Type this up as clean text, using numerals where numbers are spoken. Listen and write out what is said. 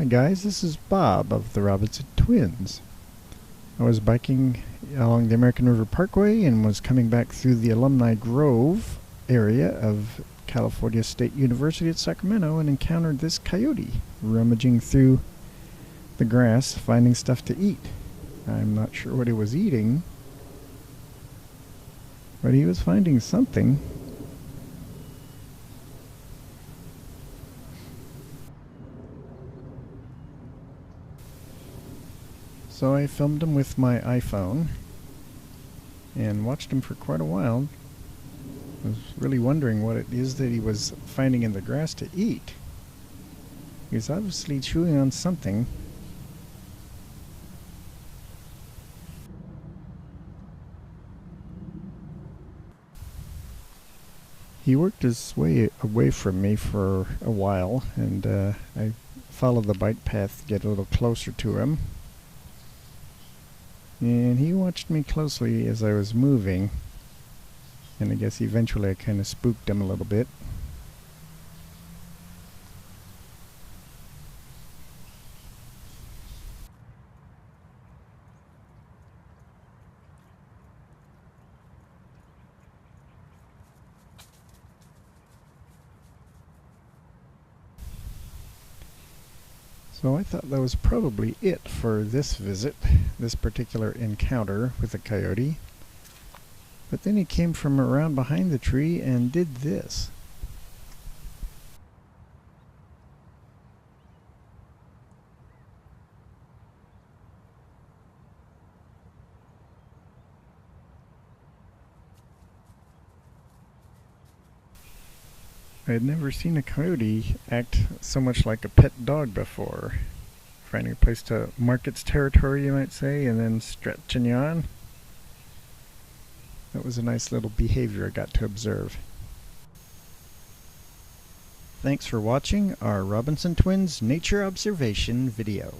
guys, this is Bob of the Robinson Twins. I was biking along the American River Parkway and was coming back through the Alumni Grove area of California State University at Sacramento and encountered this coyote rummaging through the grass finding stuff to eat. I'm not sure what he was eating, but he was finding something. So I filmed him with my iPhone and watched him for quite a while. I was really wondering what it is that he was finding in the grass to eat. He was obviously chewing on something. He worked his way away from me for a while, and I followed the bike path to get a little closer to him. And he watched me closely as I was moving, and I guess eventually I kind of spooked him a little bit. So I thought that was probably it for this visit, this particular encounter with a coyote. But then he came from around behind the tree and did this. I had never seen a coyote act so much like a pet dog before. Finding a place to mark its territory, you might say, and then stretching you on. That was a nice little behavior I got to observe. Thanks for watching our Robinson Twins Nature Observation video.